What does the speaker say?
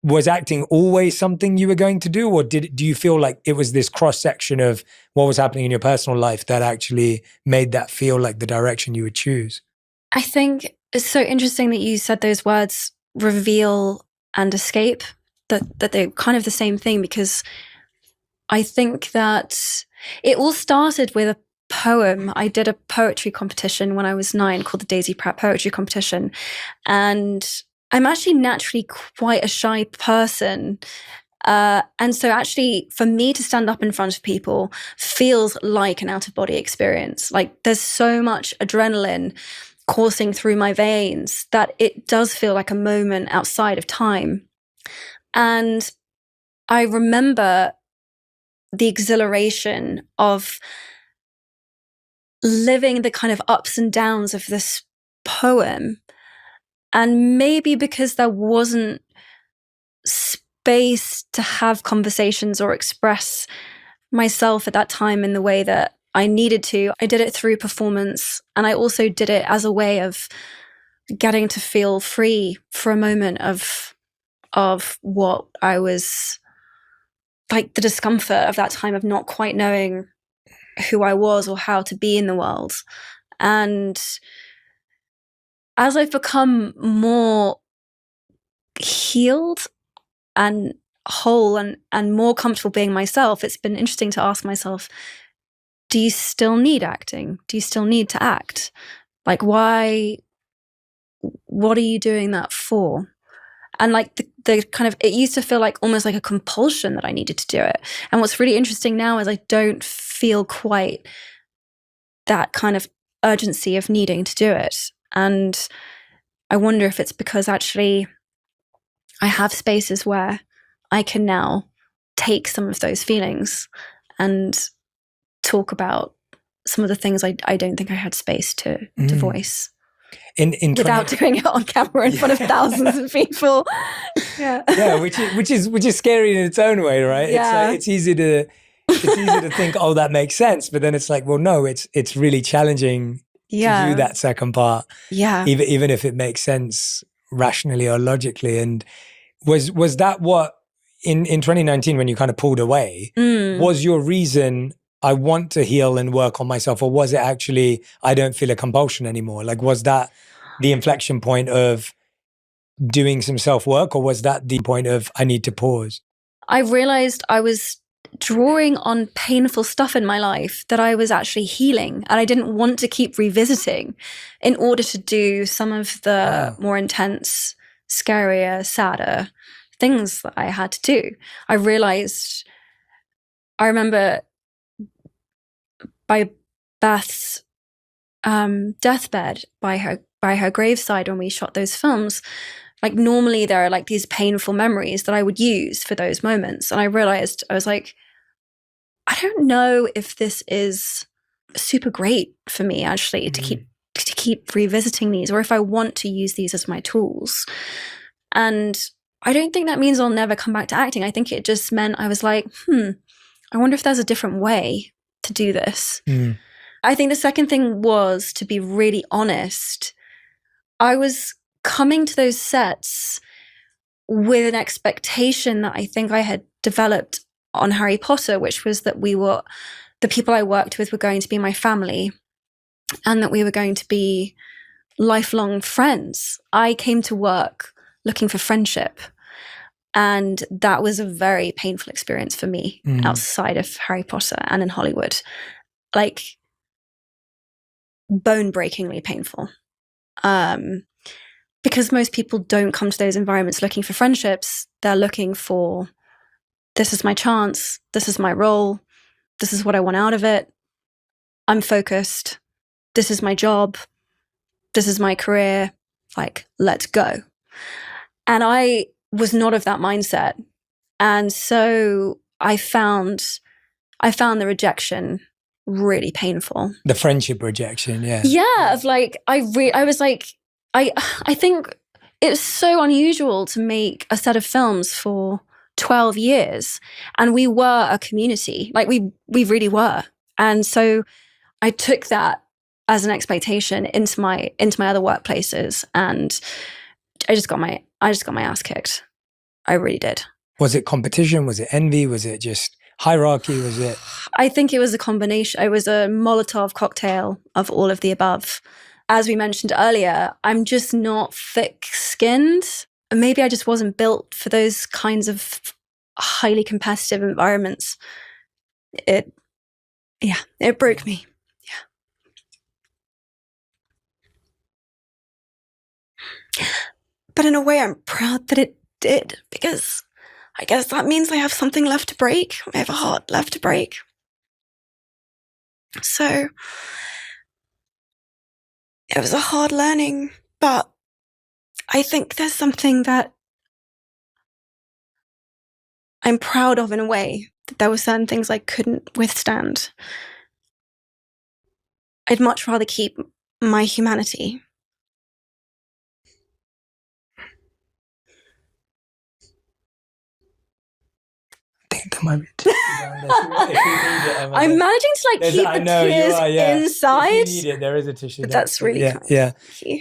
was acting always something you were going to do? Or do you feel like it was this cross-section of what was happening in your personal life that actually made that feel like the direction you would choose? I think it's so interesting that you said those words, reveal and escape, that they're kind of the same thing, because I think that it all started with a poem. I did a poetry competition when I was 9 called the Daisy Pratt Poetry Competition. And I'm actually naturally quite a shy person. And so actually for me to stand up in front of people feels like an out-of-body experience. Like there's so much adrenaline coursing through my veins that it does feel like a moment outside of time. And I remember the exhilaration of living the kind of ups and downs of this poem. And maybe because there wasn't space to have conversations or express myself at that time in the way that I needed to, I did it through performance. And I also did it as a way of getting to feel free for a moment of what I was, like the discomfort of that time of not quite knowing who I was or how to be in the world. And as I've become more healed and whole and more comfortable being myself, it's been interesting to ask myself, do you still need acting? Do you still need to act? Like, why? What are you doing that for? And like the kind of, it used to feel like almost like a compulsion that I needed to do it. And what's really interesting now is I don't feel quite that kind of urgency of needing to do it. And I wonder if it's because actually I have spaces where I can now take some of those feelings and talk about some of the things I don't think I had space to voice. Without doing it on camera in front of thousands of people. Yeah, which is scary in its own way, right? Yeah. It's easy to think, oh, that makes sense, but then it's like, well, no, it's really challenging to do that second part. Yeah. Even if it makes sense rationally or logically. And was that what in 2019 when you kind of pulled away, was your reason, I want to heal and work on myself, or was it actually, I don't feel a compulsion anymore? Like, was that the inflection point of doing some self-work, or was that the point of, I need to pause? I realized I was drawing on painful stuff in my life that I was actually healing, and I didn't want to keep revisiting in order to do some of the more intense, scarier, sadder things that I had to do. I remember by Beth's deathbed, by her graveside when we shot those films, like normally there are like these painful memories that I would use for those moments. And I realized, I was like, I don't know if this is super great for me actually to keep revisiting these, or if I want to use these as my tools. And I don't think that means I'll never come back to acting. I think it just meant I was like, I wonder if there's a different way to do this. I think the second thing was, to be really honest, I was coming to those sets with an expectation that I think I had developed on Harry Potter, which was that the people I worked with were going to be my family and that we were going to be lifelong friends. I came to work looking for friendship, and that was a very painful experience for me outside of Harry Potter and in Hollywood. Like, bone-breakingly painful. Because most people don't come to those environments looking for friendships. They're looking for, this is my chance, this is my role, this is what I want out of it, I'm focused, this is my job, this is my career, like, let's go. And I was not of that mindset. And so I found the rejection really painful. The friendship rejection, yeah. Yeah, of like, I was like, I think it was so unusual to make a set of films for 12 years. And we were a community, like we really were. And so I took that as an expectation into my other workplaces, and I just got my ass kicked. I really did. Was it competition? Was it envy? Was it just hierarchy? Was it? I think it was a combination. It was a Molotov cocktail of all of the above. As we mentioned earlier, I'm just not thick-skinned. Maybe I just wasn't built for those kinds of highly competitive environments. It broke me. Yeah. But in a way, I'm proud that it did, because I guess that means I have something left to break. I have a heart left to break. So it was a hard learning, but I think there's something that I'm proud of in a way, that there were certain things I couldn't withstand. I'd much rather keep my humanity. I think there might be a tissue down there. If you need it, Emma, I'm managing to keep the tears inside. If you need it, there is a tissue. But that's really kind. Yeah. Thank you.